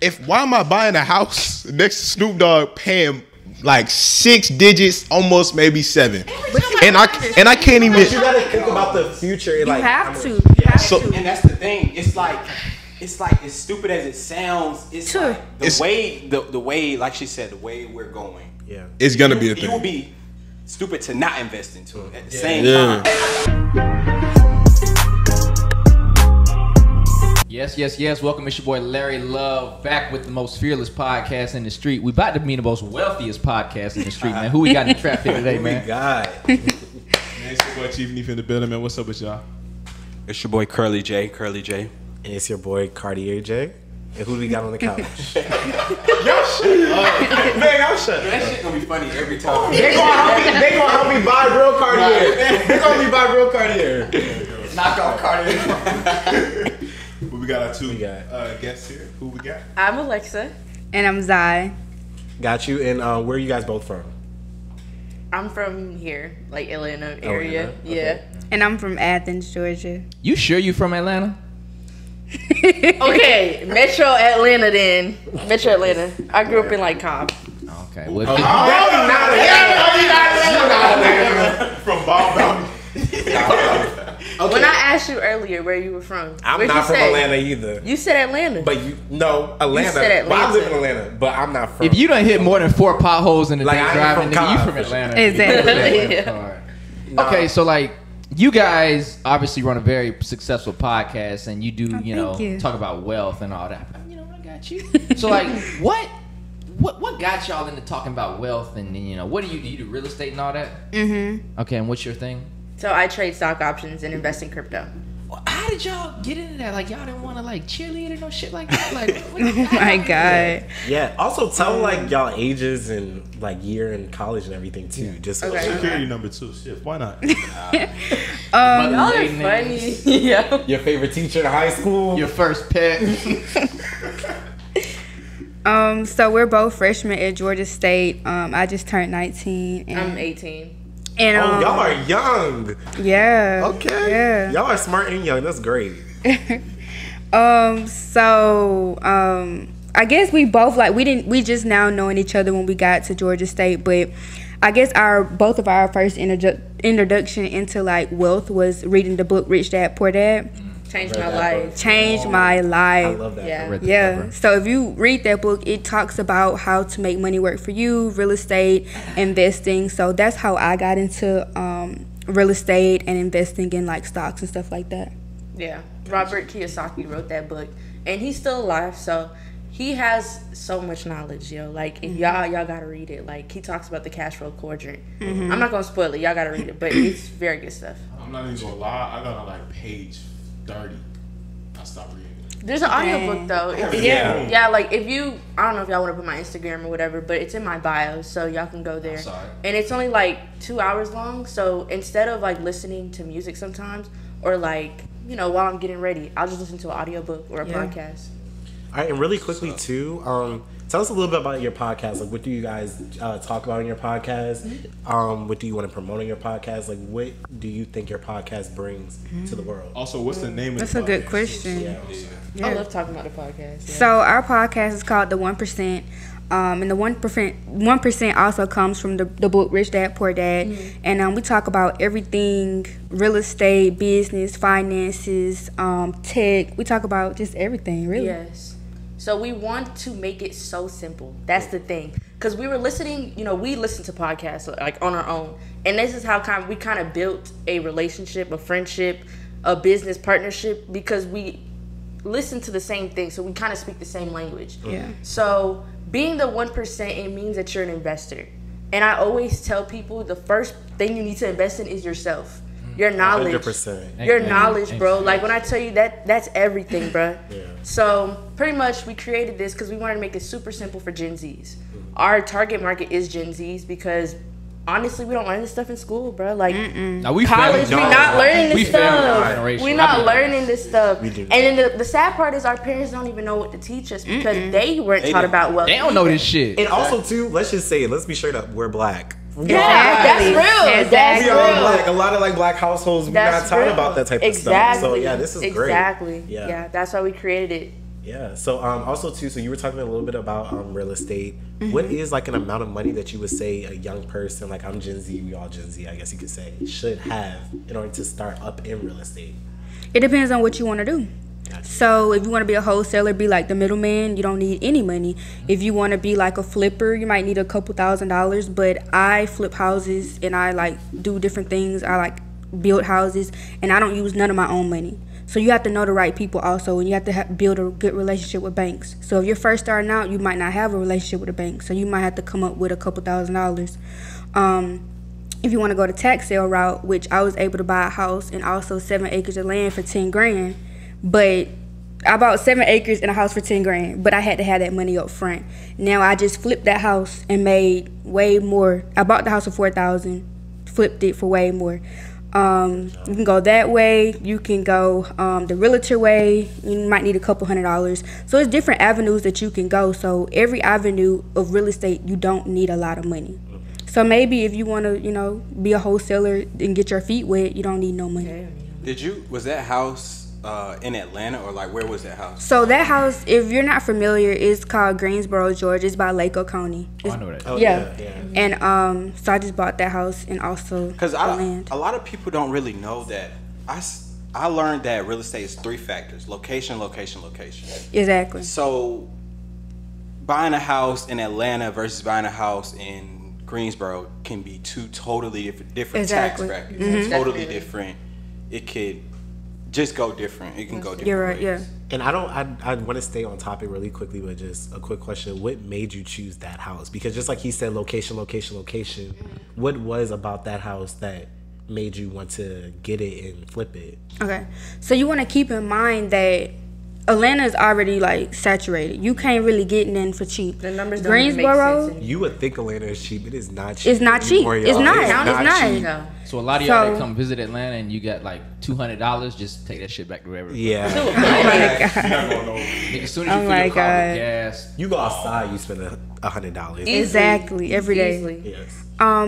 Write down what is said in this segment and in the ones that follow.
if why am I buying a house next to Snoop Dogg paying like 6 digits, almost maybe 7, and I can't even. But you gotta think about the future. You like, have to. You Yeah, have to. and that's the thing. It's like as stupid as it sounds. It's True. like the way, like she said, the way we're going. yeah. It's gonna be a You will thing. be stupid to not invest into it at the same time. Yes. Welcome, it's your boy Larry Love, back with the most fearless podcast in the street. We about to be the most wealthiest podcast in the street, man. Who we got in the trap here today, man? God. Man, it's your boy Chief Neef in the building, man. What's up with y'all? It's your boy Curly J. And it's your boy Cartier J. And who do we got on the couch? Man, y'all shut. that shit gonna be funny every time. They gonna help me buy real Cartier. They gonna help me buy real Cartier. Knock off Cardi. But we got our two got? guests here. Who we got? I'm Alexa. And I'm Zai. Got you. And where are you guys both from? I'm from here, like Atlanta area. Atlanta? Yeah. Okay. And I'm from Athens, Georgia. You sure you from Atlanta? Okay, Metro Atlanta then. Metro Atlanta. I grew up in like Cobb. Okay. Well, From Ball Mountain. When I asked you earlier where you were from, I'm where'd not you from say? Atlanta either. You said Atlanta. But Atlanta. said Well, I live in Atlanta. Atlanta, but I'm not from. if you done hit more than 4 potholes in a Like, day I ain't driving, from nigga, you Cobb, from for sure. Atlanta. Exactly. Yeah. Okay, so like you guys obviously run a very successful podcast, and you do thank you. talk about wealth and all that. I got you. So like what got y'all into talking about wealth, and what do you do real estate and all that? Mm-hmm. Okay, and what's your thing? So I trade stock options and invest in crypto. Well, how did y'all get into that? Like y'all didn't want to like cheerlead or no shit like that? Like what, Oh my God. Yeah. Also, tell like y'all ages and like year in college and everything too. Just Okay. Security number 2. Shit, why not? Y'all are Maiden funny. names, Yeah. your favorite teacher in high school. Your first pet. So we're both freshmen at Georgia State. I just turned 19. And, I'm 18. And y'all are young. Yeah. Okay. Yeah. Y'all are smart and young. That's great. I guess we both we just now knowing each other when we got to Georgia State, but I guess both of our first introduction into like wealth was reading the book Rich Dad Poor Dad. Changed Read my that life. book. Changed my I life. love that. Yeah. book. Yeah. So if you read that book, it talks about how to make money work for you, real estate, investing. So that's how I got into real estate and investing in like stocks and stuff like that. Yeah. Robert Kiyosaki wrote that book, and he's still alive, so he has so much knowledge, yo. Like, if y'all gotta read it. Like, he talks about the cash flow quadrant. I'm not gonna spoil it. Y'all gotta read it, but it's very good stuff. I'm not even gonna lie. I got on like page 30. I stopped reading. There's an audiobook though. Yeah, like if you, I don't know if y'all want to put my Instagram or whatever, but it's in my bio, so y'all can go there. Sorry. And it's only like 2 hours long, so instead of like listening to music sometimes, or like, while I'm getting ready, I'll just listen to an audiobook or a podcast. All right, and really quickly too, tell us a little bit about your podcast. Like, what do you guys talk about in your podcast? What do you want to promote in your podcast? Like, what do you think your podcast brings to the world? Also, what's the name of That's the a good podcast? question. Yeah. I love talking about the podcast. Yeah. So our podcast is called The 1%. And the 1% also comes from the book Rich Dad Poor Dad. And we talk about everything: real estate, business, finances, tech. We talk about just everything, really. Yes. So we want to make it so simple. That's the thing. Because we were listening, we listen to podcasts like on our own. And this is how we kind of built a relationship, a friendship, a business partnership, because we listen to the same thing. So we kind of speak the same language. Yeah. So being the 1%, it means that you're an investor. And I always tell people the first thing you need to invest in is yourself. Your knowledge. 100%. Your knowledge, bro. Like when I tell you that's everything, bro. Yeah. So pretty much we created this because we wanted to make it super simple for Gen Zs. Our target market is Gen Zs because honestly, we don't learn this stuff in school, bro. Like Now, we college, family- we're not learning we this family stuff. generation. We're I not mean- learning this stuff. We do. And then the sad part is our parents don't even know what to teach us because they weren't taught about wealth. They don't know this shit. And also too, let's just say it. Let's be straight up. We're black. Yeah, that's real. Exactly. That's We real. are black. A lot of like black households, we're not That's taught real. about that type of Exactly. stuff. So yeah, this is great. Exactly. Yeah. Yeah, that's why we created it. Yeah. So also too, so you were talking a little bit about real estate. Mm-hmm. What is like an amount of money that you would say a young person, like I'm Gen Z, we all Gen Z, I guess you could say, should have in order to start up in real estate? It depends on what you want to do. So if you want to be a wholesaler, be like the middleman, you don't need any money. If you want to be like a flipper, you might need a couple $1,000s. But I flip houses and I like do different things. I like build houses and I don't use none of my own money. So you have to know the right people also, and you have to build a good relationship with banks. So if you're first starting out, you might not have a relationship with a bank. So you might have to come up with a couple $1,000s. If you want to go the tax sale route, which I was able to buy a house and also 7 acres of land for $10,000, but I bought 7 acres and a house for $10,000, but I had to have that money up front. Now I just flipped that house and made way more. I bought the house for $4,000, flipped it for way more. You can go that way. You can go the realtor way. You might need a couple $100s. So it's different avenues that you can go. So every avenue of real estate, you don't need a lot of money. So maybe if you want to, be a wholesaler and get your feet wet, you don't need no money. Was that house in Atlanta, or like where was that house? So that house, if you're not familiar, is called Greensboro, Georgia. It's by Lake Oconee. I know that. Oh, Yeah. yeah. And so I just bought that house and also Because the land. a lot of people don't really know that. I learned that real estate is 3 factors: location, location, location. Exactly. So buying a house in Atlanta versus buying a house in Greensboro can be 2 totally different Exactly. tax brackets. Totally different. It could just go different. It can go different You're right, ways. yeah. And I want to stay on topic really quickly, but just a quick question. What made you choose that house? Because just like he said, location, location, location. What was about that house that made you want to get it and flip it? Okay. So you want to keep in mind that Atlanta is already like saturated. You can't really get in for cheap. The numbers don't even make Greensboro, sense. You would think Atlanta is cheap. It is not cheap. it's not cheap. anymore, It's y'all. not. It's It's cheap. not. No. So a lot of y'all that So- come visit Atlanta and you got like $200, just take that shit back to wherever. Yeah. Oh my God. Nigga, as soon as you Oh fill my your car with God. gas, You go outside, you spend $100. Exactly. Every day. Easily. Yes.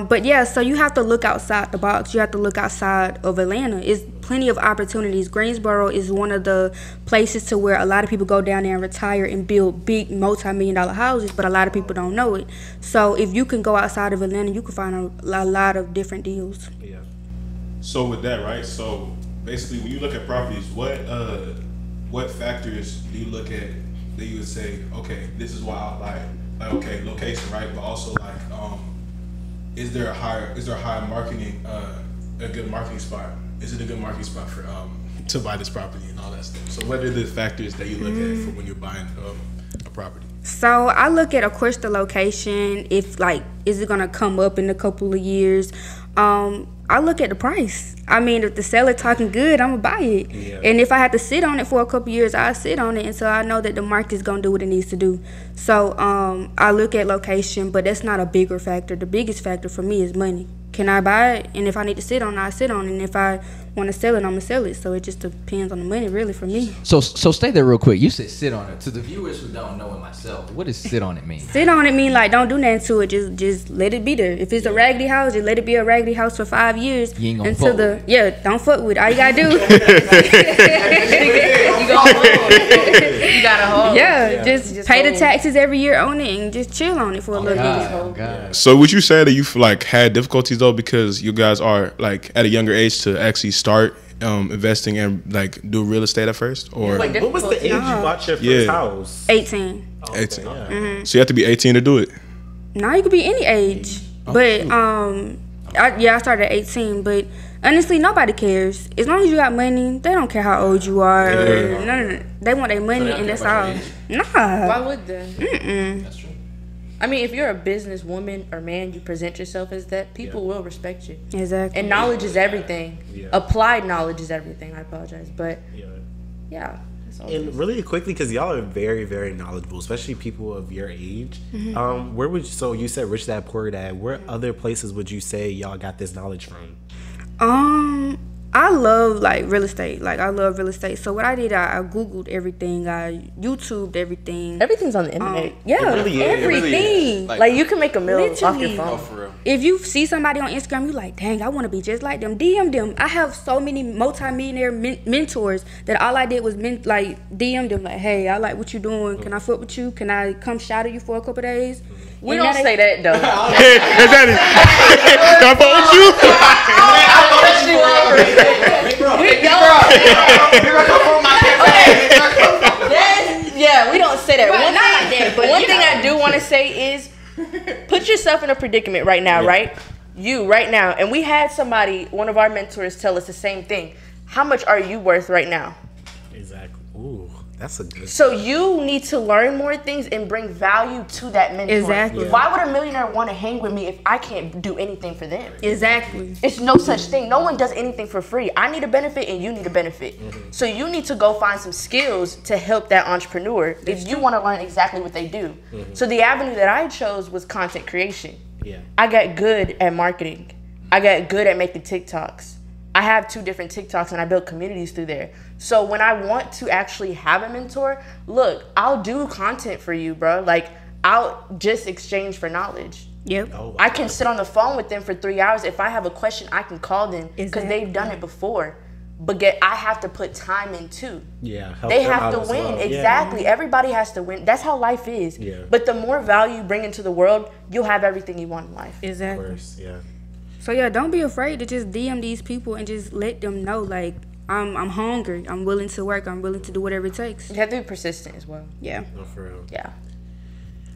But yeah, so you have to look outside the box. You have to look outside of Atlanta. It's plenty of opportunities. Greensboro is one of the places to where a lot of people go down there and retire and build big multi-million-dollar houses, but a lot of people don't know it. So if you can go outside of Atlanta, you can find a lot of different deals. Yeah. So with that, right? So basically, when you look at properties, what factors do you look at that you would say, okay, this is why I buy it? Like, okay, location, right? But also like, is there a high marketing, a good marketing spot? Is it a good marketing spot for to buy this property and all that stuff? So what are the factors that you look at for when you're buying a property? So I look at, of course, the location. If like, is it gonna come up in a couple of years? I look at the price. I mean, if the seller talking good, I'm gonna buy it. Yeah. And if I have to sit on it for a couple of years, I sit on it until I know that the market is gonna do what it needs to do. So I look at location, but that's not a bigger factor. The biggest factor for me is money. Can I buy it? And if I need to sit on it, I sit on it. And if I want to sell it, I'm gonna sell it. So it just depends on the money, really, for me. So stay there real quick. You said sit on it. To the viewers who don't know it myself, what does sit on it mean? Sit on it mean like don't do nothing to it. Just let it be there. If it's a raggedy house, just let it be a raggedy house for 5 years. You ain't gonna until fuck with don't fuck with it. All you gotta do, You gotta hold. You gotta hold. just pay the hold. taxes every year on it and just chill on it for a little bit. God, God. So would you say that you've like had difficulties though because you guys are like at a younger age to actually start investing and like do real estate at first, or Like, What was the age you bought your first Yeah. house? 18. Oh, okay, 18. yeah. So you have to be 18 to do it? Now you could be any age, but I started at 18. But honestly, nobody cares as long as you got money. They don't care how old you are. No. They want their money don't and care that's about all. your Nah. Why would they? That's true. I mean, if you're a business woman or man, you present yourself as that, people will respect you. Exactly. And knowledge is everything. Yeah. Applied knowledge is everything. I apologize, but Yeah. yeah. That's all it And is. really quickly, because y'all are very, very knowledgeable, especially people of your age. Where would you, so you said Rich Dad Poor Dad? Where other places would you say y'all got this knowledge from? I love like real estate. Like I love real estate. So what I did, I Googled everything. I YouTubed everything. Everything's on the internet. Yeah, It really is. everything. It really is. Like you can make a meal off your Literally. Oh, phone. for real. If you see somebody on Instagram, you like, dang, I want to be just like them. DM them. I have so many multi-millionaire mentors that all I did was DM them like, hey, I like what you doing. Can I fuck with you? Can I come shadow you for a couple days? We And don't that say that though. Hey, Daddy, can I fuck with you? Yeah, we don't say that. Right, not like that, but One you thing know. I do want to say is, put yourself in a predicament right now, right? You right now, and we had somebody, one of our mentors, tell us the same thing. How much are you worth right now? Exactly. Ooh, that's a good. So you need to learn more things and bring value to that mentor. Exactly. Why would a millionaire want to hang with me if I can't do anything for them? Exactly. It's no such thing. No one does anything for free. I need a benefit and you need a benefit. So you need to go find some skills to help that entrepreneur if you want to learn exactly what they do. So the avenue that I chose was content creation. Yeah. I got good at marketing. I got good at making TikToks. I have 2 different TikToks and I built communities through there. So when I want to actually have a mentor, look, I'll do content for you, bro. Like I'll just exchange for knowledge. Yep. Oh, I can sit on the phone with them for 3 hours. If I have a question, I can call them because Exactly. they've done it before. But I have to put time in too. yeah. help They them have out to as win. well. Yeah. Exactly. Everybody has to win. That's how life is. Yeah. But the more value you bring into the world, you'll have everything you want in life. Of Exactly. course, yeah. So yeah, don't be afraid to just DM these people and just let them know like I'm hungry. I'm willing to work. I'm willing to do whatever it takes. You have to be persistent as well. Yeah. No, for real. Yeah.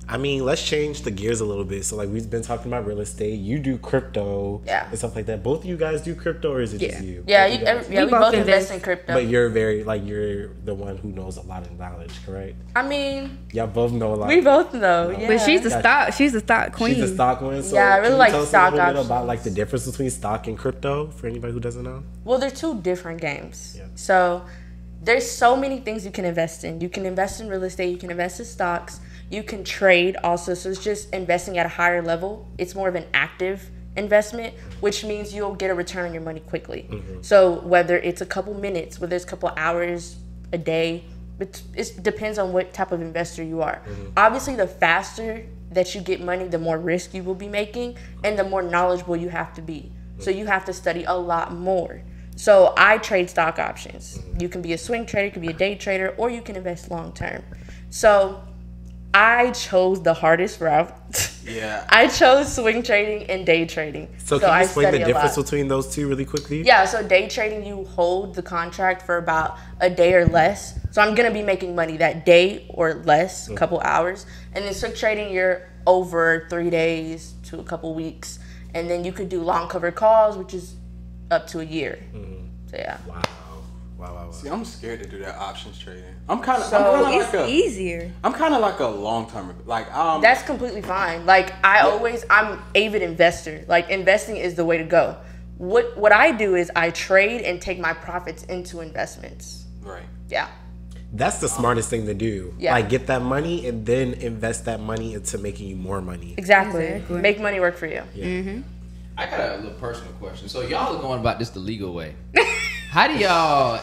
I mean, let's change the gears a little bit. So, like, we've been talking about real estate. You do crypto, Yeah. and stuff like that. Both of you guys do crypto, or is it just Yeah. you? Yeah, Both you, you guys? we We both both invest invest. in crypto. But you're you're the one who knows a lot of knowledge, correct? I mean, Y'all both know a lot. we both know. Yeah. But she's the Gotcha. stock queen. She's a stock one. So Yeah, I really can you like tell us stock a little bit options. about like the difference between stock and crypto for anybody who doesn't know. Well, they're 2 different games. Yeah. So there's so many things you can invest in. You can invest in real estate. You can invest in stocks. You can trade also. So it's just investing at a higher level. It's more of an active investment, which means you'll get a return on your money quickly. So whether it's a couple minutes, whether it's a couple hours, a day, it depends on what type of investor you are. Obviously, the faster that you get money, the more risk you will be making and the more knowledgeable you have to be. So you have to study a lot more. So I trade stock options. You can be a swing trader, you can be a day trader, or you can invest long term. So I chose the hardest route. Yeah. I chose swing trading and day trading. So can you I explain the study a difference lot. between those two really quickly? Yeah, so day trading, you hold the contract for about a day or less. So I'm going to be making money that day or less, a couple hours. And then swing trading, you're over 3 days to a couple weeks. And then you could do long covered calls, which is up to a year. So yeah. Wow. See, I'm scared to do that options trading. I'm kind of It's easier. I'm kind of like a long term, like That's completely fine. Like I'm avid investor. Like investing is the way to go. What I do is I trade and take my profits into investments. right. Yeah. That's the smartest thing to do. Yeah. Like get that money and then invest that money into making you more money. Exactly. Exactly. Make money work for you. I got a little personal question. So y'all are going about this the legal way. How do y'all,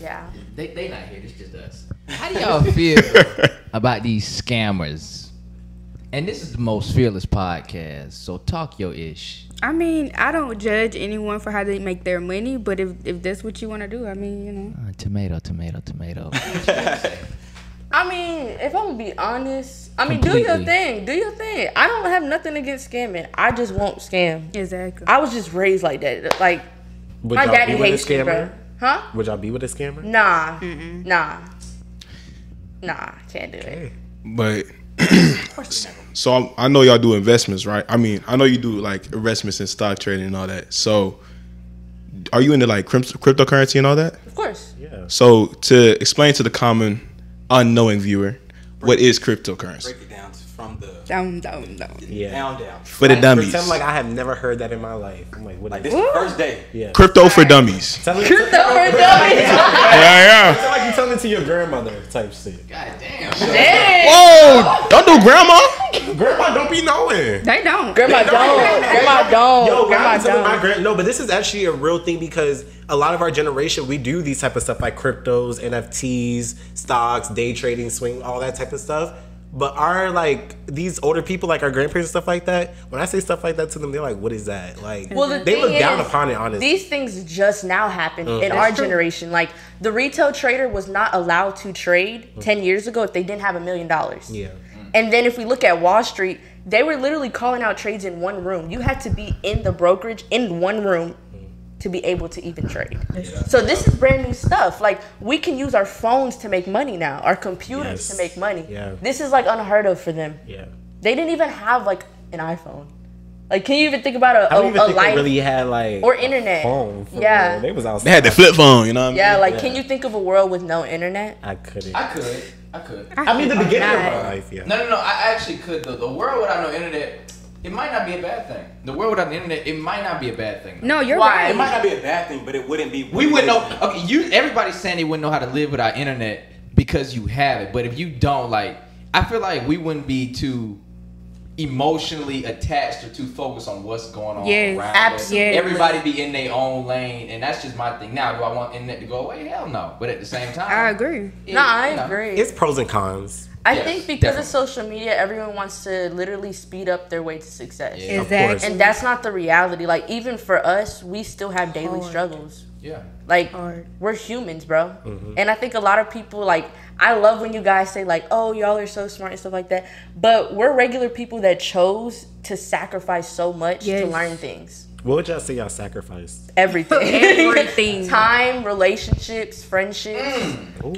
Yeah. they not here, it's just us. How do y'all feel about these scammers? And this is the most fearless podcast, so talk your ish. I mean, I don't judge anyone for how they make their money, but if that's what you want to do, I mean, Tomato. I mean, if I'm gonna be honest, do your Completely. thing. Do your thing. I don't have nothing against scamming. I just won't scam. Exactly. I was just raised like that. Like Would my y'all daddy be with a hates me, bro. scammer? Huh? Would y'all be with a scammer? Nah. Nah. Can't do it. But so I know y'all do investments, right? I mean, I know you do like investments in stock trading and all that. So are you into like cryptocurrency and all that? Of course. Yeah. So to explain to the common unknowing viewer, what is cryptocurrency? Break it down from the Down. Yeah. down. For the dummies. Pretend like I have never heard that in my life. I'm like, what Like is this is the first day. Yeah. Crypto for dummies. Tell it, Yeah. tell like you telling it to your grandmother type shit. God damn. Dang. Whoa! Don't do grandma. Grandma don't be knowing. They don't. Grandma don't. Grandma don't. Yo, Grandma don't. No, but this is actually a real thing because a lot of our generation, we do these type of stuff like cryptos, NFTs, stocks, day trading, swing, all that type of stuff. But our, like, these older people, like our grandparents and stuff like that, when I say stuff like that to them, they're like, what is that? Like, Well, the they thing look down is, upon it, honestly. These things just now happen in our generation. Like, the retail trader was not allowed to trade 10 years ago if they didn't have $1 million. Yeah. And then if we look at Wall Street, they were literally calling out trades in one room. You had to be in the brokerage in one room to be able to even trade. So this is brand new stuff. Like, we can use our phones to make money now, our computers to make money. Yeah. This is like unheard of for them. Yeah. They didn't even have like an iPhone. Like, can you even think about I don't even think life they really had, like, or internet? phone. Yeah. They was outside. They had the flip phone, you know what I mean? Yeah, like, can you think of a world with no internet? I couldn't. I could. I mean, the beginning of not. my life, yeah. No. I actually could though. The world without no internet, it might not be a bad thing. The world without the internet, it might not be a bad thing. No, you're Why? It right. might not be a bad thing, but it wouldn't be. We wouldn't know. Okay, everybody's saying they wouldn't know how to live without internet because you have it. But if you don't, like, I feel like we wouldn't be too emotionally attached or too focused on what's going on Yes, around absolutely. us. Everybody be in their own lane, and that's just my thing. Now, do I want internet to go away? Hell no. But at the same time, I agree. it- No, I you know, agree. It's pros and cons. I Yes, think because definitely. of social media, everyone wants to literally speed up their way to success. Yeah. Exactly. And that's not the reality. Like, even for us, we still have daily struggles. Yeah. Like, Hard. we're humans, bro. And I think a lot of people, like, I love when you guys say, like, oh, y'all are so smart and stuff like that. But we're regular people that chose to sacrifice so much to Yes. learn things. What would y'all say y'all sacrificed? Everything. Everything. Time, relationships, friendships. Ooh.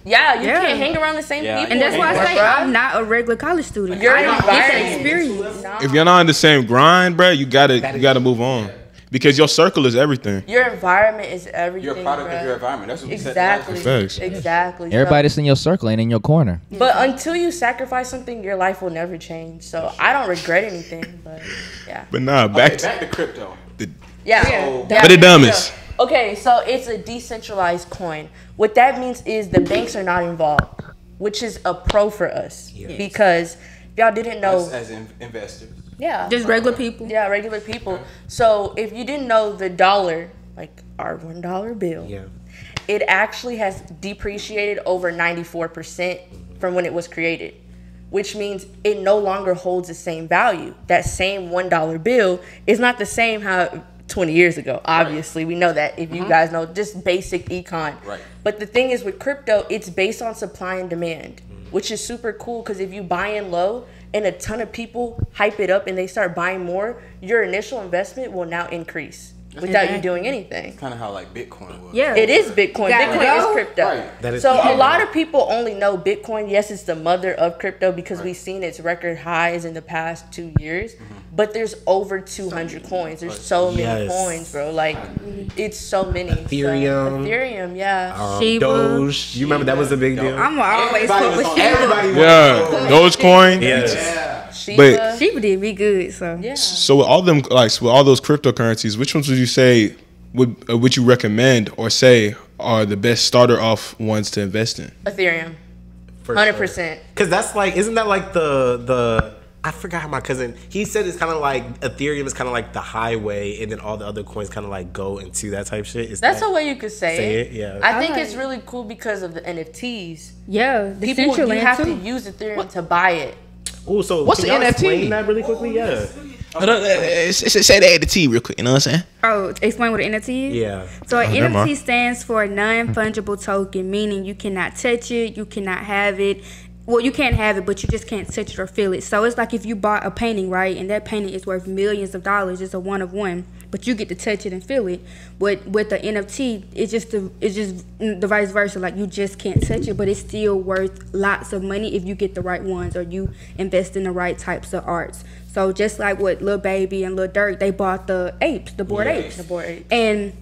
Yeah, you Yeah. can't hang around the same Yeah. people. And that's why I say anymore, I'm not a regular college student. You're I an it's an environment. experience. bro. If you're not in the same grind, bro, you gotta move on because your circle is everything. Your environment is everything. You're a product bro. of your environment. That's what we said. Exactly. Facts. Exactly. Everybody that's in your circle ain't in your corner. But until you sacrifice something, your life will never change. So I don't regret anything. But yeah. But nah, Back back to to crypto. Yeah. Yeah. For the dumbest. Okay, so it's a decentralized coin. What that means is the banks are not involved, which is a pro for us. Yes. Because if y'all didn't know, Us as investors. yeah. Just regular people. Yeah, regular people. So if you didn't know, the dollar, like our $1 bill, Yeah. it actually has depreciated over 94% from when it was created, which means it no longer holds the same value. That same $1 bill is not the same how 20 years ago. Obviously, we know that if you guys know just basic econ. Right. But the thing is with crypto, it's based on supply and demand, which is super cool because if you buy in low and a ton of people hype it up and they start buying more, your initial investment will now increase without you doing anything. Kind of how like Bitcoin was. Yeah. It is Bitcoin. Got it. Bitcoin is crypto. Right. That is So a crypto. lot of people only know Bitcoin. Yes, it's the mother of crypto because we've seen its record highs in the past 2 years. But there's over 200 coins. There's so many Yes. coins, bro. Like, it's so many. Ethereum. So, Ethereum, yeah. Shiba. Doge. You remember that was a big deal? I'm always Everybody fuck with was on- Shiba. Everybody Yeah, Dogecoin. Yes. Shiba. Shiba did be good, so. Yeah. So with all them, like with all those cryptocurrencies, which ones would you say would you recommend or say are the best starter off ones to invest in? Ethereum. For 100%. Because that's like, isn't that like the I forgot how my cousin, he said it's kind of like Ethereum is kind of like the highway, and then all the other coins kind of like go into that type shit. Is That's that, a way you could say it. Yeah. I think like it's really cool because of the NFTs. Yeah, the People, you Central have too. to use Ethereum to buy it. Oh, so What's can the y'all NFT? explain that really quickly? Yeah. Say that at the T real quick. You know what I'm saying? Oh, explain what an NFT is? Yeah. So an never mind. NFT stands for non-fungible token, meaning you cannot touch it, you cannot have it. Well, you can't have it, but you just can't touch it or feel it. So it's like if you bought a painting, right, and that painting is worth millions of dollars. It's a one of one, but you get to touch it and feel it. With the NFT, it's just the vice versa. Like you just can't touch it, but it's still worth lots of money if you get the right ones or you invest in the right types of arts. So just like with Lil Baby and Lil Durk, they bought the apes, the bored apes. The Bored Apes. And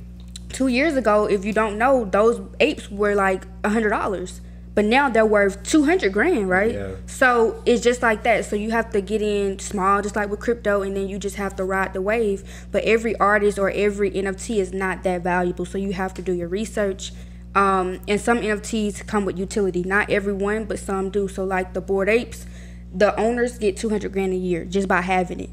2 years ago, if you don't know, those apes were like $100. But now they're worth 200 grand, right? Yeah. So it's just like that. So you have to get in small, just like with crypto, and then you just have to ride the wave. But every artist or every NFT is not that valuable. So you have to do your research. And some NFTs come with utility. Not every one, but some do. So like the Bored Apes, the owners get 200 grand a year just by having it.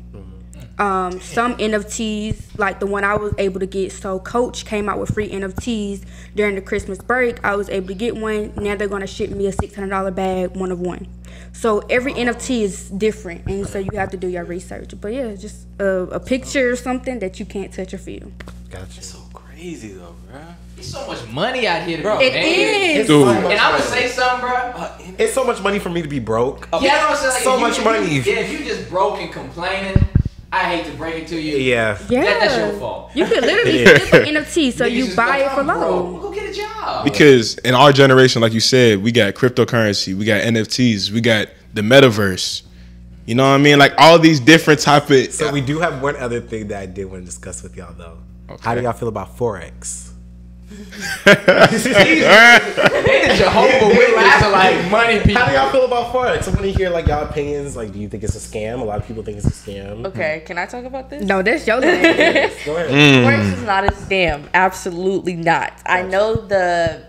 Some NFTs, like the one I was able to get, so Coach came out with free NFTs during the Christmas break. I was able to get one. Now they're going to ship me a $600 bag, one of one. So every NFT is different, and so you have to do your research. But yeah, just a picture or something that you can't touch or feel. Gotcha. It's so crazy though, bro. There's so much money out here to Bro, be It made. is. Dude. And I'm gonna say something, bro. It's so much money for me to be broke. Yeah, I'm saying, like, So if you- much money. Yeah, if you just broke and complaining, I hate to break it to you. Yeah. Yeah, That's your fault. You could literally Yeah. flip an NFT, so Niggas you just buy go, it for "I'm broke." low. Go get a job. Because in our generation, like you said, we got cryptocurrency, we got NFTs, we got the Metaverse. You know what I mean? Like all these different type of. So we do have one other thing that I did want to discuss with y'all though. Okay. How do y'all feel about Forex? They the Jehovah Witness to like money people. How do y'all feel about Forex? I want to hear like y'all opinions. Like, do you think it's a scam? A lot of people think it's a scam. Okay, can I talk about this? No, that's your thing. Go ahead. Forex is not a scam. Absolutely not. I know the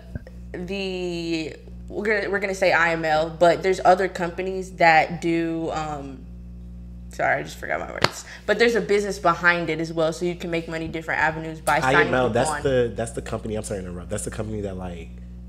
we're gonna say IML, but there's other companies that do. Sorry, I just forgot my words. But there's a business behind it as well, so you can make money different avenues by signing IML, people on. that's the company. I'm sorry to interrupt. That's the company that like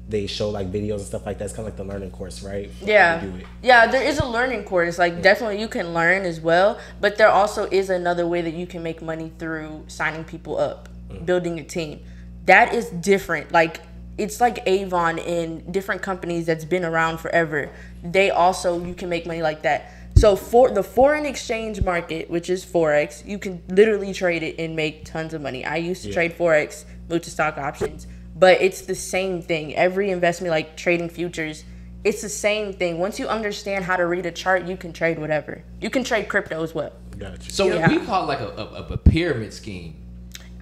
they show like videos and stuff like that. It's kind of like the learning course, right? Yeah, They do it. yeah. There is a learning course. Like definitely, you can learn as well. But there also is another way that you can make money through signing people up, building a team. That is different. Like it's like Avon and different companies that's been around forever. They also you can make money like that. So for the foreign exchange market, which is Forex, you can literally trade it and make tons of money. I used to trade Forex, moved to stock options, but it's the same thing. Every investment, like trading futures, it's the same thing. Once you understand how to read a chart, you can trade whatever. You can trade crypto as well. Gotcha. So Yeah. we call it like a pyramid scheme.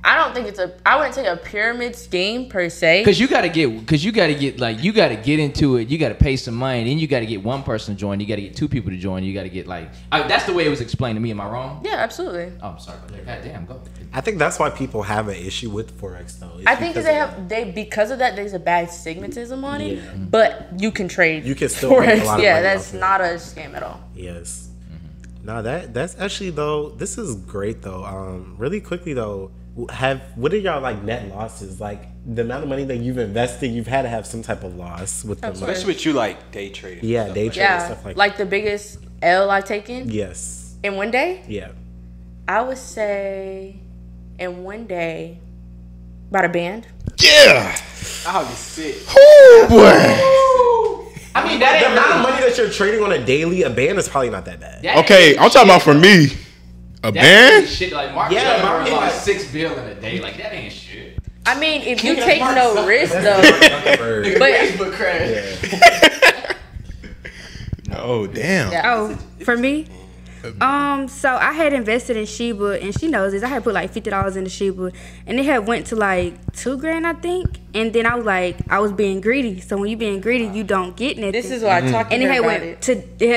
I don't think I wouldn't say a pyramid scheme per se. Cause you gotta get into it. You gotta pay some money. Then you gotta get one person to join. You gotta get two people to join. You gotta get that's the way it was explained to me. Am I wrong? Yeah, absolutely. Oh, I'm sorry about that. God damn, go. I think that's why people have an issue with Forex though. It's I think because they of have because of that there's a bad stigmatism on it. Yeah. But you can trade. You can still make a lot of yeah, money that's off it. not a scam at all. Yes. No, that's actually though. This is great though. Really quickly though, what are y'all like net losses? Like the amount of money that you've invested, you've had to have some type of loss with the money. Especially with you like day trading. Yeah, stuff day like trading Yeah, stuff like like the biggest L I've taken yes, in one day. yeah. I would say in one day about a band. Yeah. I'll be sick. Oh boy. I mean, that The ain't amount of really, money that you're trading on a daily, a band is probably not that bad. that ain't Okay, really I'm talking about shit, for me. A That's really band? shit. Like Mark Yeah, Zuckerberg Mark- lost $6 billion in a day. Like that ain't shit. I mean, if you take no risk though, But, but Facebook crash. Oh damn. yeah. Oh, for me? So I had invested in Shiba, and she knows this. I had put like $50 into Shiba, and it had went to like $2,000, I think. And then I was like, I was being greedy. So when you being greedy, you don't get nothing. This is why I talked to and her it had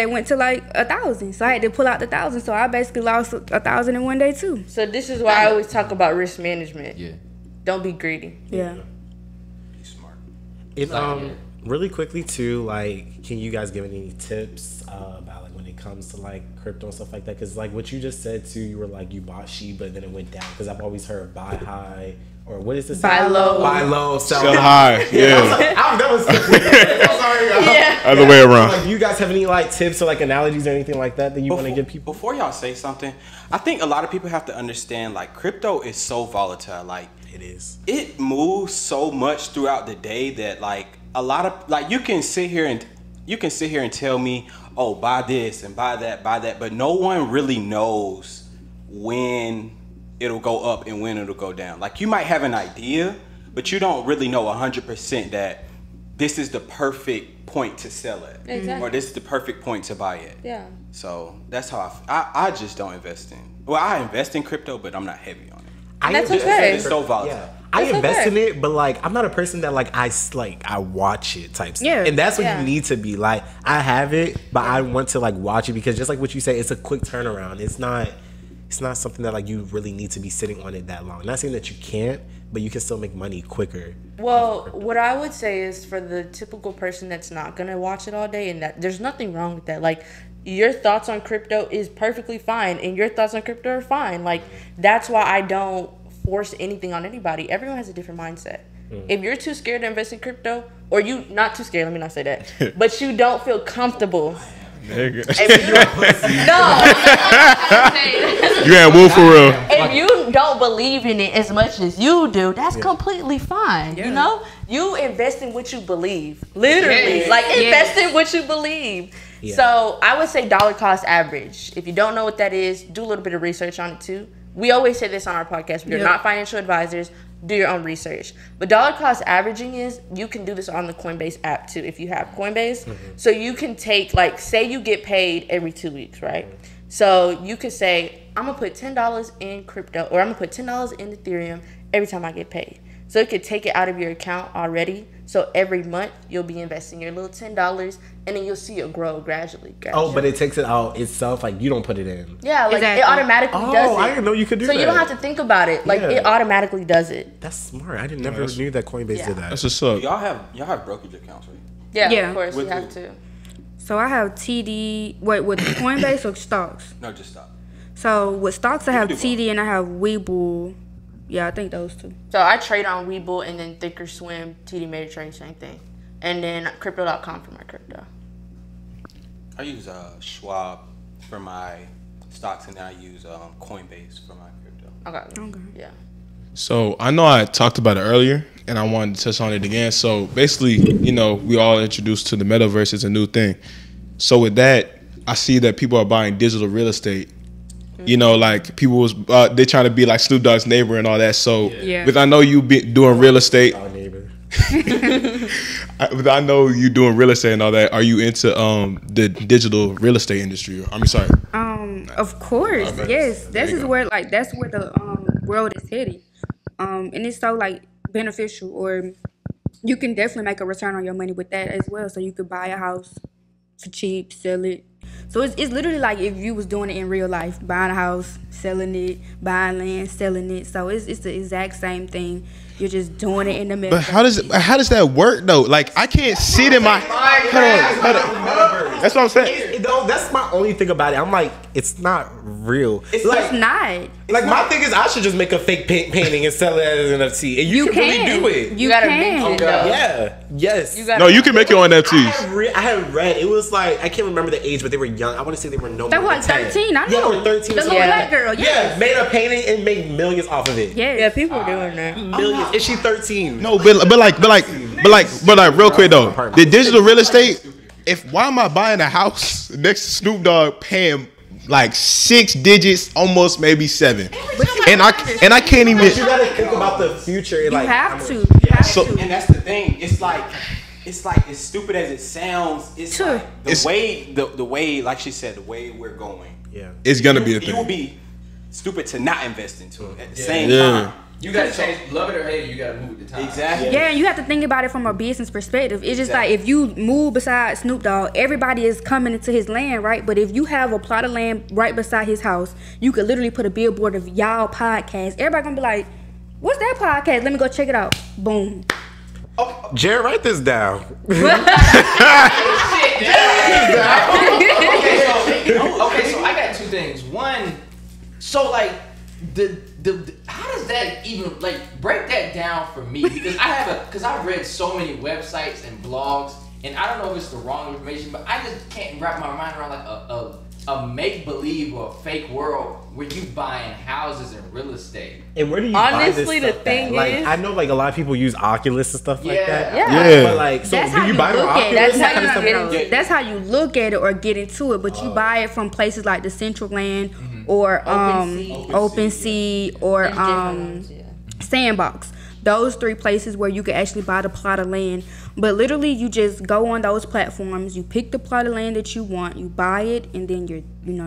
about went to like 1,000. So I had to pull out the 1,000. So I basically lost 1,000 in one day too. So this is why I always talk about risk management. Yeah. Don't be greedy. Yeah. Be smart. if really quickly too, like, can you guys give any tips about like when it comes to like crypto and stuff like that? Because like what you just said too, you were like you bought Shiba and then it went down. Because I've always heard buy high or what is this? Buy low. Buy low, sell Sell high. high. Yeah. That was I'm sorry. Yeah. Other way around. Like, do you guys have any like tips or like analogies or anything like that you want to give people? Before y'all say something, I think a lot of people have to understand like crypto is so volatile. Like It is. it moves so much throughout the day that like a lot of like you can sit here and tell me, oh, buy this and buy that, but no one really knows when it'll go up and when it'll go down. Like you might have an idea, but you don't really know 100% that this is the perfect point to sell it, Exactly. or this is the perfect point to buy it. Yeah. So that's how I just don't invest in. Well, I invest in crypto, but I'm not heavy on it. That's invest- okay. It's so volatile. Yeah. I It's invest okay. in it, but like I'm not a person that like I watch it type stuff. Yeah, And that's what yeah. you need to be. Like I have it, but I want to like watch it because just like what you say, it's a quick turnaround. It's not something that like you really need to be sitting on it that long. Not saying that you can't, but you can still make money quicker. Well, what I would say is for the typical person that's not gonna watch it all day, and that there's nothing wrong with that. Like, your thoughts on crypto is perfectly fine, and your thoughts on crypto are fine. Like, that's why I don't force anything on anybody. Everyone has a different mindset. If you're too scared to invest in crypto, or you not too scared, let me not say that, but you don't feel comfortable. There you go. You ain't woo for real. If you don't believe in it as much as you do, that's completely fine. You know, you invest in what you believe. Literally, invest in what you believe. Yeah. So I would say dollar cost average. If you don't know what that is, do a little bit of research on it too. We always say this on our podcast. We are not financial advisors. Do your own research. But dollar cost averaging is, you can do this on the Coinbase app too if you have Coinbase. So you can take, like, say you get paid every 2 weeks, right? So you could say, I'm going to put $10 in crypto, or I'm going to put $10 in Ethereum every time I get paid. So it could take it out of your account already. So every month you'll be investing your little $10, and then you'll see it grow gradually. Oh, but it takes it out itself. Like, you don't put it in. Yeah, like it automatically does it. Oh, I didn't know you could do that. So you don't have to think about it. Like, it automatically does it. That's smart. I never knew that Coinbase did that. That's what's up. Y'all have brokerage accounts, right? Yeah, of course you have to. So I have TD. Wait, with Coinbase or stocks? No, just stop. So with stocks, I have TD and I have Webull. Yeah, I think those two. So I trade on Webull, and then Thinkorswim, TD Ameritrade, same thing. And then Crypto.com for my crypto. I use Schwab for my stocks, and then I use Coinbase for my crypto. Okay. Yeah. So I know I talked about it earlier, and I wanted to touch on it again. So basically, you know, we all introduced to the Metaverse as a new thing. So with that, I see that people are buying digital real estate. You know, like, people was they trying to be like Snoop Dogg's neighbor and all that. So with, I know you be doing real estate. I know you doing real estate and all that. Are you into the digital real estate industry? I'm sorry. Of course, yes. That's where the world is headed. And it's so, like, beneficial, or you can definitely make a return on your money with that as well. So you could buy a house for cheap, sell it. So it's literally like if you was doing it in real life, buying a house, selling it, buying land, selling it. So it's the exact same thing. You're just doing it in the middle. But how does that work though? Like, I can't sit in my. Hold on. That's what I'm saying. That's my only thing about it. I'm like, it's not real. It's not. Like, my thing is, I should just make a fake painting and sell it as an NFT. And you can really do it. You gotta mint it. Yeah. Yes. You can make your own NFTs. I had read. It was like, I can't remember the age, but they were young. I want to say they were no more than 10. They were like 13. I know. Yeah, or 13. The little black girl. Yeah, made a painting and made millions off of it. Yeah, people are doing that. Millions. Is she 13? No, but real quick though, the digital real estate. Why am I buying a house next to Snoop Dogg, paying like 6 digits, almost maybe 7, and I can't even. But you gotta think about the future. You have to. And that's the thing. It's like as stupid as it sounds. It's like the way, like she said, the way we're going. Yeah, it's gonna be a thing. It will be stupid to not invest into it at the same time. You gotta change, love it or hate it, you gotta move with the time. Exactly. Yeah, and you have to think about it from a business perspective. It's just like, if you move beside Snoop Dogg, everybody is coming into his land, right? But if you have a plot of land right beside his house, you could literally put a billboard of y'all podcast. Everybody gonna be like, what's that podcast? Let me go check it out. Boom. Jared, write this down. Okay, so I got 2 things. One, so like how does that even, like, break that down for me? Because I've read so many websites and blogs, and I don't know if it's the wrong information, but I just can't wrap my mind around like a make-believe or a fake world where you buying houses and real estate. And where do you honestly buy this the thing like, is, I know, like, a lot of people use Oculus and stuff like that. Yeah. But like, so that's do how you you buy look Oculus? at it. That's how you look at it or get into it. But you buy it from places like the Central Land or OpenSea or Sandbox. Those 3 places where you can actually buy the plot of land. But literally, you just go on those platforms, you pick the plot of land that you want, you buy it, and then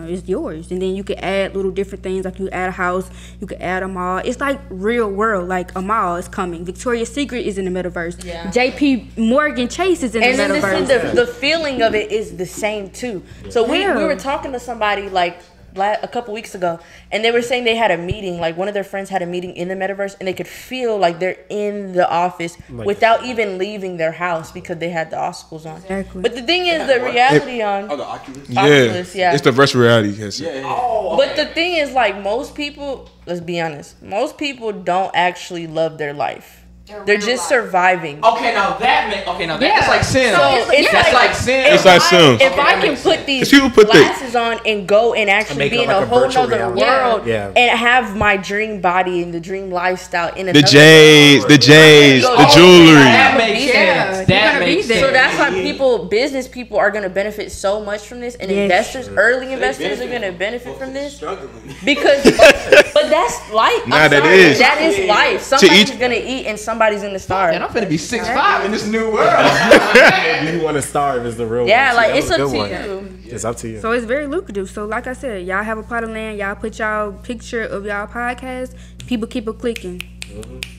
it's yours. And then you can add little different things, like you add a house, you can add a mall. It's like real world, like a mall is coming. Victoria's Secret is in the metaverse. Yeah. JP Morgan Chase is in the metaverse. And the feeling of it is the same too. So we were talking to somebody like a couple weeks ago, and they were saying they had a meeting. Like one of their friends had a meeting in the metaverse, and they could feel like they're in the office without even leaving their house because they had the obstacles on. Exactly. But the thing is, the reality on Oh, the Oculus. Oculus, yeah. It's the virtual reality headset. Yeah. Oh, But the thing is, like most people, let's be honest, most people don't actually love their life. They're just surviving. Okay, now that's like sin. So it's That's like sin. It's like sin. If I can put these 'Cause people put the- glasses on and go and actually make be it in like a a whole virtual nother reality. world Yeah. and have my dream body and the dream lifestyle in The another J's, world. the J's, Oh, the yeah. jewelry. That makes Yeah, sense. you're That gonna be makes there. sense. So that's why business people are going to benefit so much from this, and Yes. investors, early investors are going to benefit from this Struggling. because, but that's life. Nah, I'm that sorry, is. that is life. Somebody's each- going to eat and somebody's going to starve. And I'm finna be 6'5" in this new world. If you want to starve is the real Yeah, one. like That it's was a up to good one. you. It's up to you. So it's very lucrative. So like I said, y'all have a plot of land. Y'all put y'all picture of y'all podcast. People keep it clicking.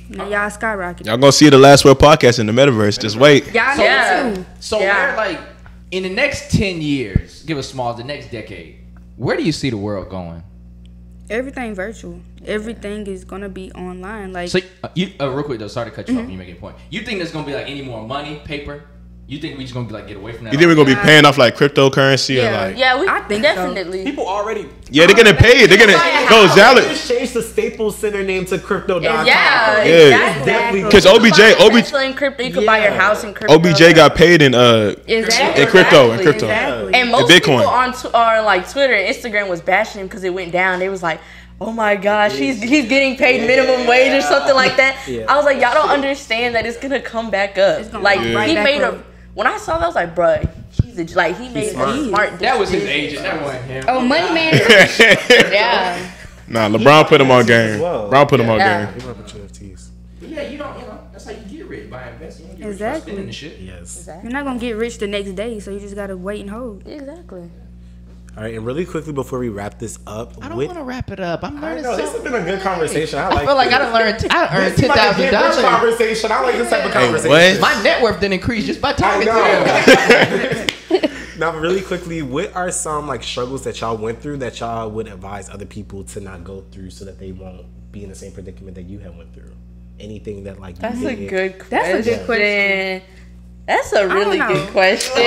Now y'all skyrocket. Y'all gonna see the Last Word podcast in the metaverse. Just wait. Y'all know Yeah. too. So Yeah. where, like, in the next 10 years, give us small, the next decade, where do you see the world going? Everything virtual. Everything is gonna be online. Like So, you real quick though, sorry to cut you off. You making a point. You think there's gonna be like any more money, paper? You think we just gonna be like get away from that? You think we're gonna be paying off like cryptocurrency or like? Yeah, we I think definitely. People already. Yeah, they're getting paid. They're getting no Zallet. Just change the Staples Center name to Crypto.com. Yeah, Yeah. exactly. Because You OBJ, can buy a OBJ, Tesla in crypto. You can buy your Yeah. house in crypto. OBJ got paid in exactly. in crypto, in crypto. Exactly. And most Bitcoin. people on like Twitter and Instagram was bashing him because it went down. They was like, "Oh my gosh, he's getting paid minimum wage or something like that." Yeah. I was like, "Y'all don't understand that it's gonna come back up." gonna Like come right he back made up. a. When I saw that, I was like, "Bruh, he made a smart." That was his decision. agent. That wasn't him. Oh, money man. Yeah. Nah, LeBron put him on game. Well. LeBron put him on Yeah. game. You want to put your NFTs. Yeah, you don't. That's how you get rich by investing. You don't get rich by Exactly. spending the shit. Yes. You're not gonna get rich the next day, so you just gotta wait and hold. Exactly. All right, and really quickly before we wrap this up, I don't want to wrap it up. I'm I learning know this has something. been a good conversation. I I feel like I done learned. I earned This seems like a get rich $10,000. conversation. I like this type of Hey, conversation. what? My net worth didn't increase just by talking to I him. Now, really quickly, what are some like struggles that y'all went through that y'all would advise other people to not go through so that they won't be in the same predicament that you have went through? Anything that like you That's a did? good question. That's a good question. That's a really know. good question.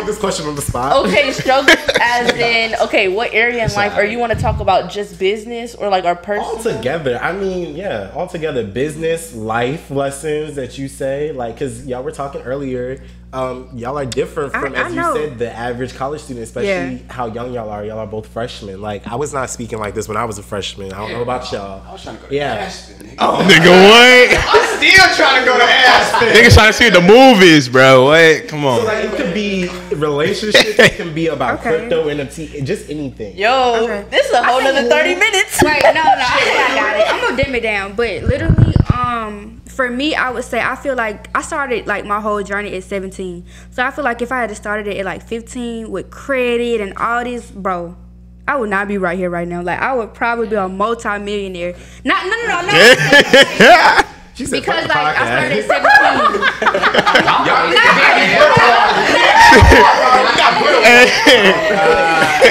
This question on the spot. Okay, struggles as in, okay, what area in life? Or you want to talk about just business or like our personal? All together. I mean, yeah, all together. Business, life lessons that you say, like, because y'all were talking earlier. Y'all are different from, I as you know. said, the average college student, especially how young y'all are. Y'all are both freshmen. Like, I was not speaking like this when I was a freshman. I don't know about y'all. I was trying to go to Yeah. Aspen, nigga. Nigga, what? I'm still trying to go to Aspen. Niggas trying to see the movies, bro. What? Come So, on. like, it could be relationships. It can be about Okay. crypto, NFT, just anything. Yo, Okay. this is a whole nother 30 minutes. Wait, no, I think I got it. I'm gonna dim it down, but literally, for me, I would say I feel like I started like my whole journey at 17. So I feel like if I had started it at like 15 with credit and all this, bro, I would not be right here right now. Like I would probably be a multi-millionaire. No. She said, Because "Fuck the like I started podcast."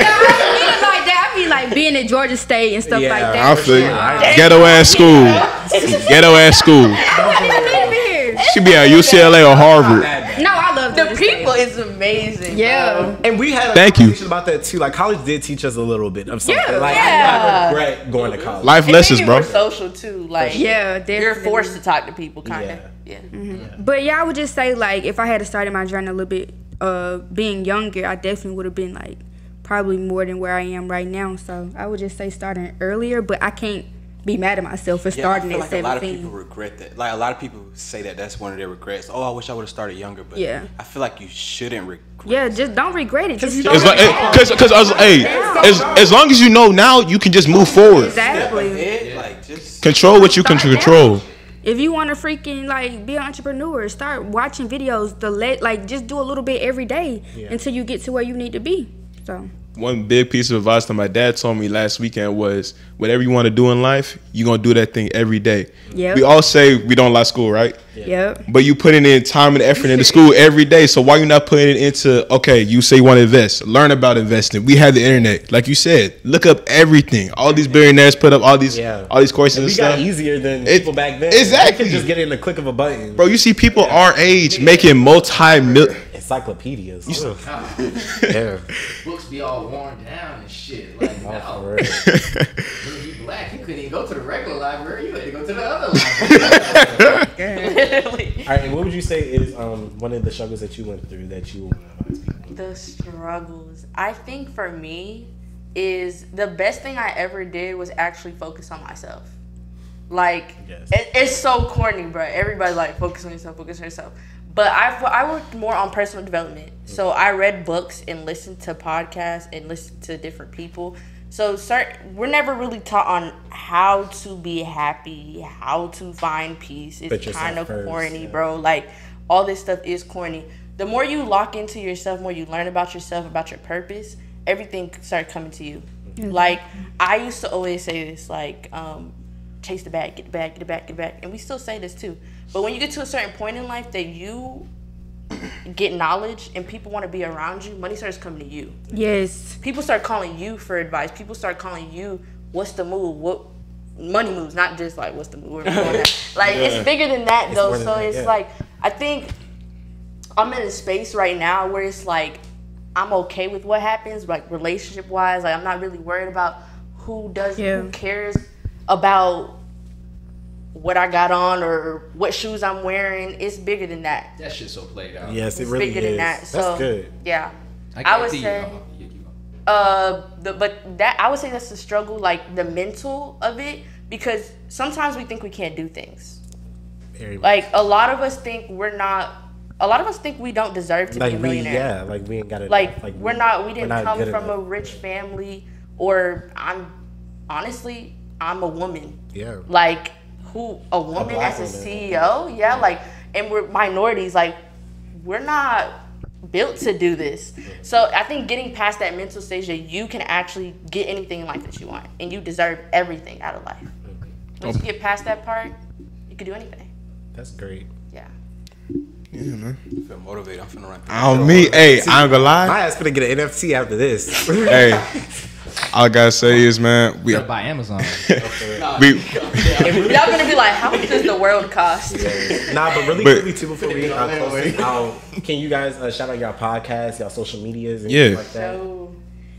I mean like being at Georgia State and stuff Yeah, like I that. feel you. Yeah. Ghetto ass school. Ghetto ass school. She be at UCLA or Harvard. No, I love The Georgia people State. is amazing. Yeah. bro. And we had a Thank you. conversation about that too. Like college did teach us a little bit of something. Yeah. Like Yeah. I regret going to college. Life It lessons, made you bro. more social too. Like Yeah, definitely. you're forced to talk to people, kind of. Yeah. Yeah. But yeah, I would just say like if I had started my journey a little bit being younger, I definitely would have been like probably more than where I am right now. So I would just say starting earlier, but I can't be mad at myself for Yeah, I starting feel at like a lot of 17. people regret that. Like a lot of people say that that's one of their regrets. Oh, I wish I would have started younger. But Yeah. I feel like you shouldn't regret. Yeah, just don't regret it. Just It's start like- now. As long as you know now, you can just move forward. Exactly. It, like just Control what you can Start now. control. If you want to freaking like be an entrepreneur, start watching videos. Like just do a little bit every day until you get to where you need to be. So One big piece of advice that my dad told me last weekend was, whatever you want to do in life, you're going to do that thing every day. Yep. We all say we don't like school, right? Yep. But you putting in time and effort into school every day. So why you not putting it into, okay, you say you want to invest, learn about investing. We have the internet. Like you said, look up everything. All these billionaires put up all these courses and we stuff. got easier than people back then. Exactly. You can just get it in the click of a button. Bro, you see people our age making multi-million. Encyclopedias. Yeah. Books be all worn down and shit. Like, Oh, no. for real. When you black, you couldn't even go to the regular library. You had to go to the other library. Literally. All right, and what would you say is one of the struggles that you went through that you want to advise people? The struggles. I think for me is the best thing I ever did was actually focus on myself. Like, Yes. it's so corny, bro. Everybody like focus on yourself, focus on yourself. But I worked more on personal development. So I read books and listened to podcasts and listened to different people. So we're never really taught on how to be happy, how to find peace. It's kind of corny, bro. Like, all this stuff is corny. The more you lock into yourself, more you learn about yourself, about your purpose, everything starts coming to you. Mm-hmm. Like, I used to always say this, like, chase the bag, get the bag, get the bag, get the bag. And we still say this too. But when you get to a certain point in life that you get knowledge and people want to be around you, money starts coming to you. Yes. People start calling you for advice. People start calling you, what's the move? What money moves, not just like what's the move. Where we going at. Like, it's bigger than that though. So it's like, I think I'm in a space right now where it's like I'm okay with what happens, like relationship wise. Like, I'm not really worried about who cares about what I got on or what shoes I'm wearing. It's bigger than that. That shit's so played out. Yes, it It's really bigger is. than that. So, that's good. Yeah. I would say I would say that's the struggle, like the mental of it, because sometimes we think we can't do things. Like, a lot of us think we don't deserve to be a millionaire. Like we ain't got it. Like we didn't come from a rich family, or I'm a woman. Yeah. Like, a woman as a CEO? Yeah, like, and we're minorities, like, we're not built to do this. So I think getting past that mental stage that you can actually get anything in life that you want, and you deserve everything out of life. Once you get past that part, you can do anything. That's great. Yeah. Yeah, man. I feel motivated. I'm finna run through. Hey, I ain't gonna lie. My ass gonna get an NFT after this. Hey, all I gotta say is, man, we Gotta buy Amazon. Y'all gonna be like, how much does the world cost? Nah, but really quickly too, before we close this out, can you guys shout out y'all podcasts, y'all social medias, and things like that?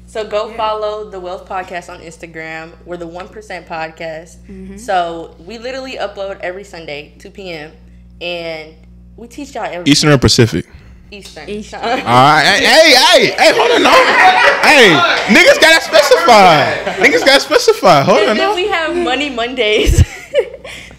So go follow the Wealth Podcast on Instagram. We're the 1% Podcast. Mm-hmm. So we literally upload every Sunday, 2 p.m. And we teach y'all everything. Eastern or Pacific? Eastern. All right. Hey, hold on. Hey, niggas gotta specify. Hold on. And then we have Money Mondays.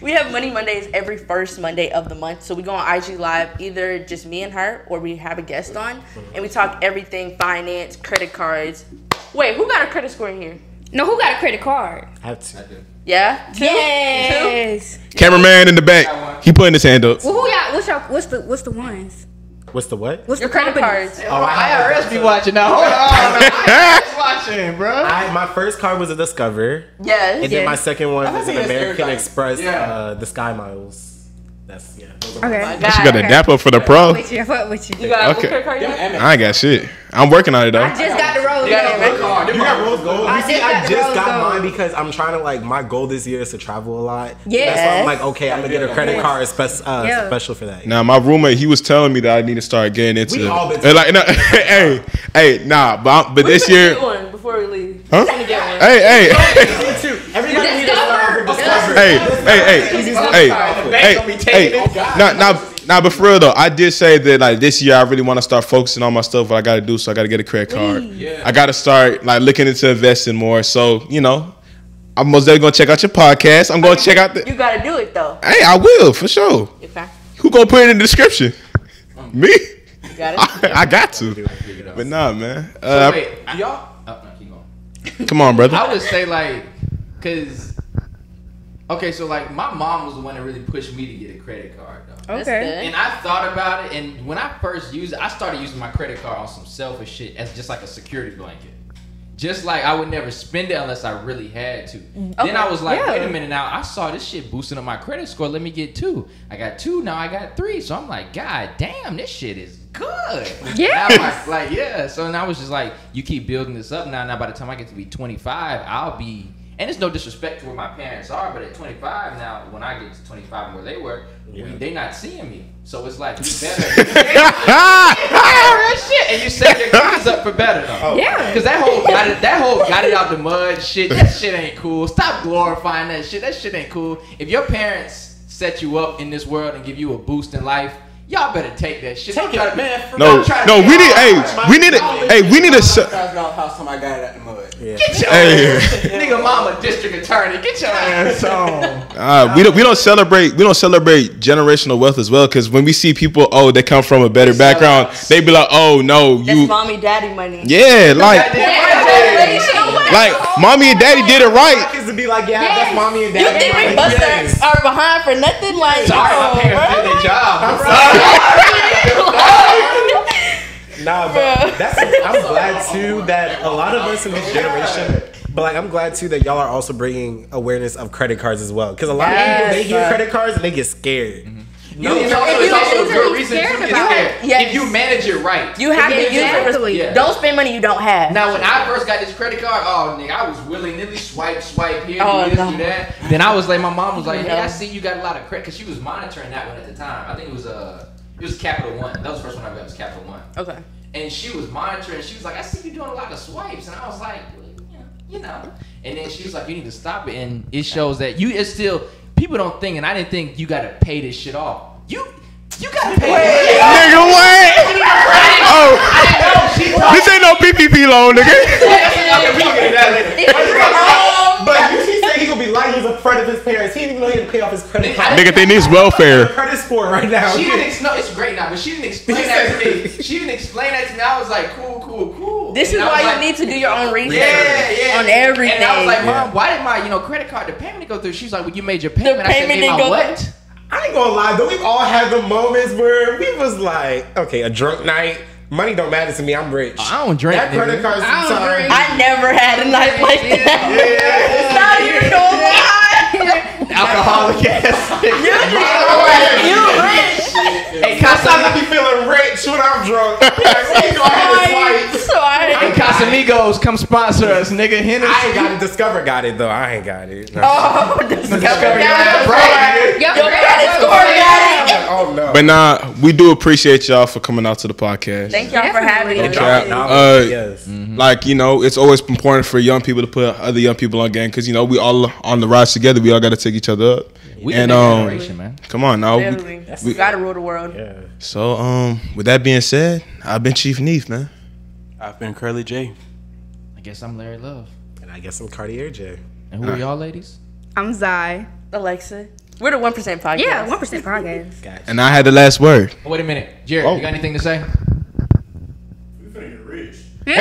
We have Money Mondays every first Monday of the month. So we go on IG Live, either just me and her, or we have a guest on, and we talk everything finance, credit cards. Wait, who got a credit score in here? No, who got a credit card? I have to. Yeah? Yes. Cameraman in the back. He putting his hand up. Well, who got? What's the ones? What's the what? What's Your the credit companies? cards. Oh, IRS be watching now. Hold on. IRS watching, bro. My first card was a Discover. Yes. And then my second one was an think that's American everybody. Express, Yeah. the Sky Miles. That's, yeah. those are Okay. My mine. God. She got a dap up for the pro. With you, I fuck with you. You got Okay. a credit card yet? I ain't got shit. I'm working on it though. I just got the rose You got gold. a card. You got rose gold? I You see, just I got just rose got gold. mine because I'm trying to, like, my goal this year is to travel a lot. Yeah. That's why I'm like, okay, I'm going to get a credit card special for that. Now my roommate, he was telling me that I need to start getting into. We all been like, no, but this year, Get one before we leave. huh? Get one. Hey, Everybody needs to start her Discover. hey. Nah, but for real though, I did say that like this year I really want to start focusing on my stuff. What I got to do, so I got to get a credit card. Yeah. I got to start like looking into investing more. So I'm most definitely gonna check out your podcast. I'm gonna check out the. You gotta do it though. Hey, I will for sure. Okay. Who gonna put it in the description? Me. You got it. I got to. But nah, man. So wait, y'all. Oh, no, keep going. Come on, brother. I would say like, cause, okay, so like my mom was the one that really pushed me to get a credit card though. Okay. And I thought about it, and when I first used it, I started using my credit card on some selfish shit as just like a security blanket. Just like I would never spend it unless I really had to. Then I was like, wait a minute now, I saw this shit boosting up my credit score. Let me get 2. I got 2, now I got 3. So I'm like, God damn, this shit is good. Yeah. So and I was just like, you keep building this up now. Now by the time I get to be 25, I'll be, and it's no disrespect to where my parents are, but at 25 now, when I get to 25 and where they were, they not seeing me. So it's like, you better. Shit, and you set your kids up for better though. Yeah. Because that whole got it out the mud shit, that shit ain't cool. Stop glorifying that shit. That shit ain't cool. If your parents set you up in this world and give you a boost in life, y'all better take that shit. Take it, man. No, we need a house time I got it out the mud. Get your ass, nigga, mama, district attorney. Get your ass on. We don't celebrate generational wealth as well, because when we see people, they come from a better background, they be like, oh no, That's mommy, daddy money. yeah, like mommy and daddy did it right. Kids would be like, that's mommy and You daddy. think we busters are behind for nothing? Like, Sorry, my parents did their job. I'm Nah, but I'm glad too that a lot of us in this generation, but like I'm glad too that y'all are also bringing awareness of credit cards as well, because a lot of people, they hear credit cards and they get scared. It's also a good reason to get scared. Yes. If you manage it right. you have to use it. Yeah. Don't spend money you don't have. Now, when I first got this credit card, nigga, I was willy-nilly swipe here, do this, do that. Then I was like, my mom was like, hey, I see you got a lot of credit, because she was monitoring that one at the time. I think it was Capital One. That was the first one I got, was Capital One. Okay. And she was monitoring. She was like, I see you doing a lot of swipes. And I was like, you know. And then she was like, you need to stop it. And it shows that it's still, people don't think, and I didn't think you got to pay this shit off. You got to pay this shit off. Nigga, what? This ain't no PPP loan, nigga. Okay, we gonna get that later. But he said he gonna be lying. He's in front of his parents. He didn't even know he had to pay off his credit card. Nigga, they need welfare. Credit score right now. She didn't. No, it's great now, but she didn't explain that to me. She didn't explain that to me. I was like, cool. This is why you need to do your own research Yeah. on everything. And I was like, Mom, why did my credit card, the payment go through? She's like, well, you made your payment. I said, made my what? I ain't gonna lie, though. We've all had the moments where we was like, okay, a drunk night. Money don't matter to me. I'm rich. I don't drink. That credit card. I never had a night like that. It's not even no lie. Alcoholic ass. You rich. Hey, I be feeling rich when I'm drunk. Hey, Casamigos, come sponsor us, nigga. Hennessy. I ain't got it. Discover got it though. I ain't got it. No. Discover got it. Oh no. But nah, we do appreciate y'all for coming out to the podcast. Thank y'all for having us. Yes. Like, it's always important for young people to put other young people on game, because we all on the rise together. We all got to take each other up. We and generation, man. Come on now. We gotta rule the world. Yeah. So with that being said, I've been Chief Neef, man. I've been Curly J. I guess I'm Larry Love. And I guess I'm Cartier J. And who are y'all ladies? I'm Zai. Alexa. We're the 1% podcast. Yeah, 1% podcast. Gotcha. And I had the last word. Oh, wait a minute. Jared, you got anything to say? We finna get rich. Yeah!